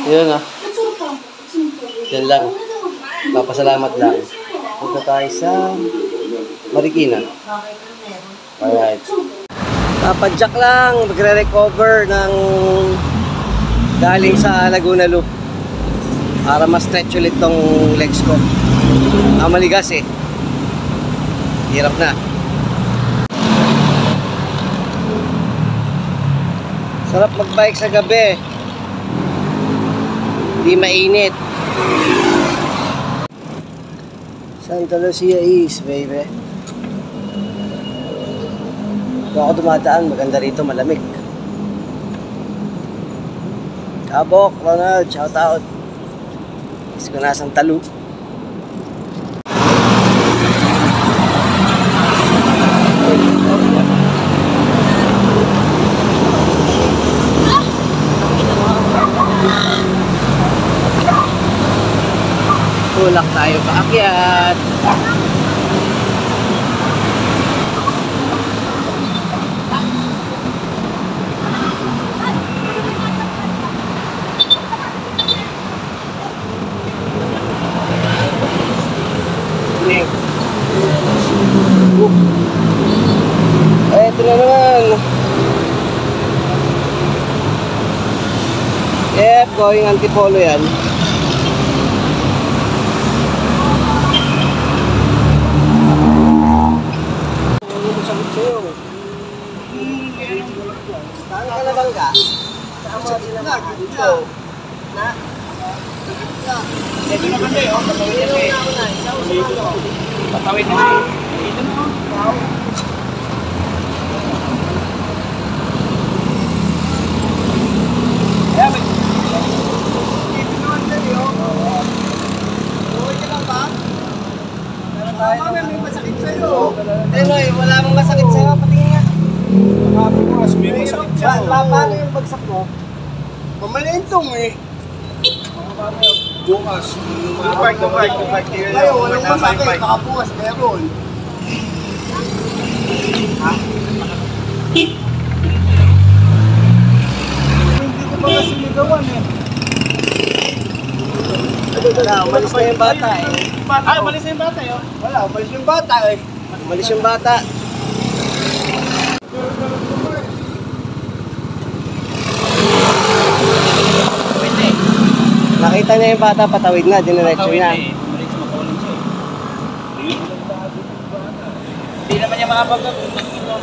Yun ah. Yan lang. Papasalamat lang. Punta tayo sa Marikina. Alright. Papadjak lang. Magre-recover ng galing sa Laguna Loop. Para ma-stretch ulit tong legs ko. Maligas eh. Hirap na. Sarap magbike sa gabi. Hindi mainit. Santa Lucia East, baby. Kung ako dumadaan, maganda rito, malamig. Kabok, Ronald, shout out. Is ko nasang talo. Tulak tayo paakyat. Ito na naman. Yep, going Antipolo yan. Saan ka nabangga? Sa gitna. Na? Ito na kasi, oh. Patawid na. Ito na, oh. Kaya, ito naman dali, oh. Okay ka lang ba? May masakit sa'yo. Tenoy, wala mong masakit sa'yo. Patingin nga. Sabi ko, may masakit sa'yo. Paano yung bagsak mo? Pamalintong eh. Bukas. Bike. Ayaw, walang masakit. Nakabukas, meron. Ha? Hindi ko mga sinigawan eh. Wala, umalis na yung bata eh. Umalis na yung bata eh. Wala, umalis yung bata eh. Umalis yung bata. Nakita niya yung bata, patawid na, diniretso niya. Hindi naman niya makapagod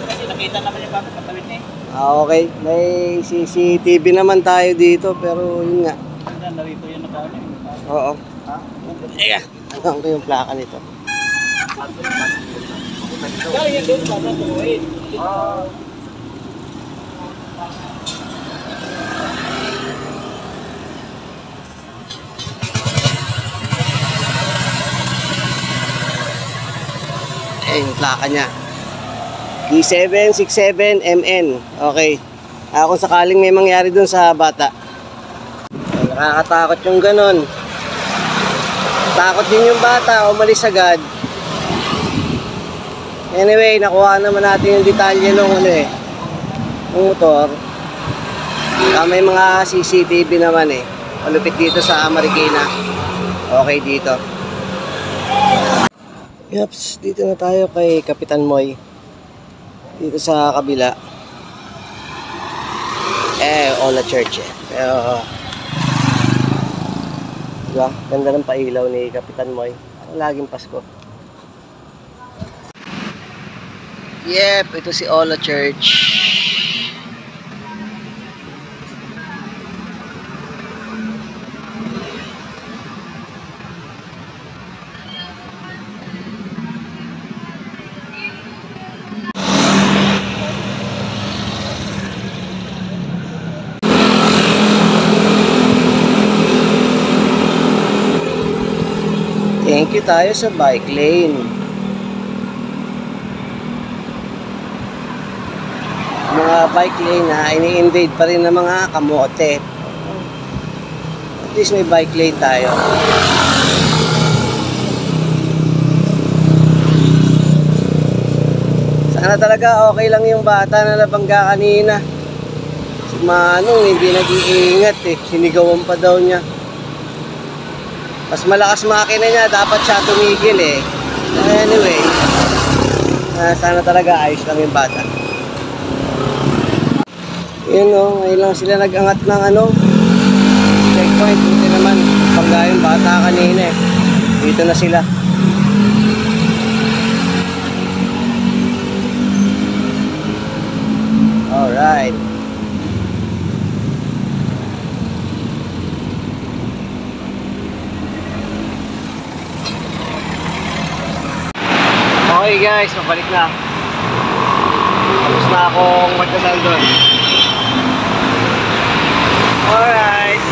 kasi nakita naman yung bata, patawid niya eh. Okay. May CCTV naman tayo dito, pero yun nga. Narito yung nakaano eh. Oo. Teka, hanggang ko yung plaka nito. Galing yan doon, bata tuloy. Yung plaka niya E767MN. Okay. Kung sakaling may mangyari dun sa bata, nakakatakot yung ganon. Takot din yung bata, umalis agad. Anyway, nakuha naman natin yung detalye ng motor. May mga CCTV naman eh. Malupit dito sa Marikina. Okay dito. Yaps, dito na tayo kay Kapitan Moy. Dito sa kabila. Ola Church eh. Pero, diba? Ganda ng pailaw ni Kapitan Moy. Laging Pasko. Yep, ito si Ola Church. Thank you tayo sa bike lane. Mga bike lane na ini-invade pa rin ng mga kamote. At least may bike lane tayo. Sana talaga okay lang yung bata na nabangga kanina. hindi nag-iingat eh. Sinigawan pa daw niya. Mas malakas makina niya, dapat siya tumigil eh. Anyway, sana talaga ayos lang yung bata. Yun o, ngayon lang sila nag-angat ng checkpoint. Buti naman, pagka yung bata kanina eh. Dito na sila. Alright. Okay guys, pabalik na. Tapos na akong magdasal doon. Alright.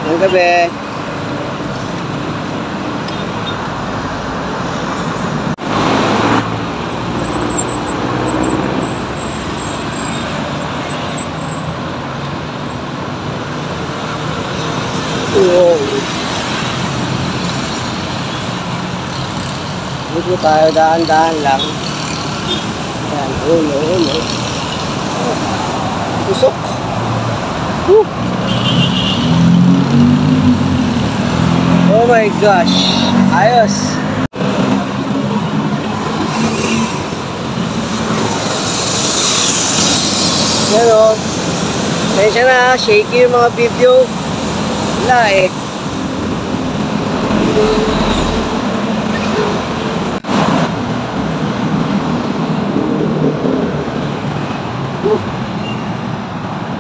Ang gabi. Wow. Dito tayo, daan-daan lang. Ayan, ulo. Pusok. Woo. Oh my gosh, ayos. Yan o. Tensya na, shaky yung mga video. Wala eh.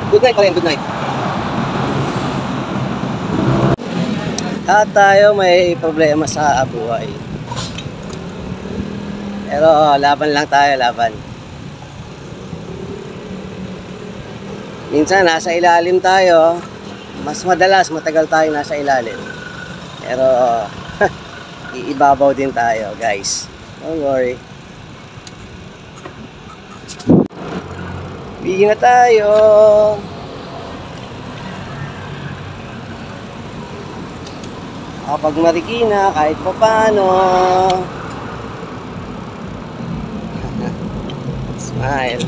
Good night pa rin, good night. At tayo may problema sa buhay. Pero laban lang tayo, laban. Minsan nasa ilalim tayo, mas madalas matagal tayo nasa ilalim. Pero iibabaw din tayo, guys. Don't worry. Bigyan na tayo. Kapag Marikina, kahit pa paano. Smile.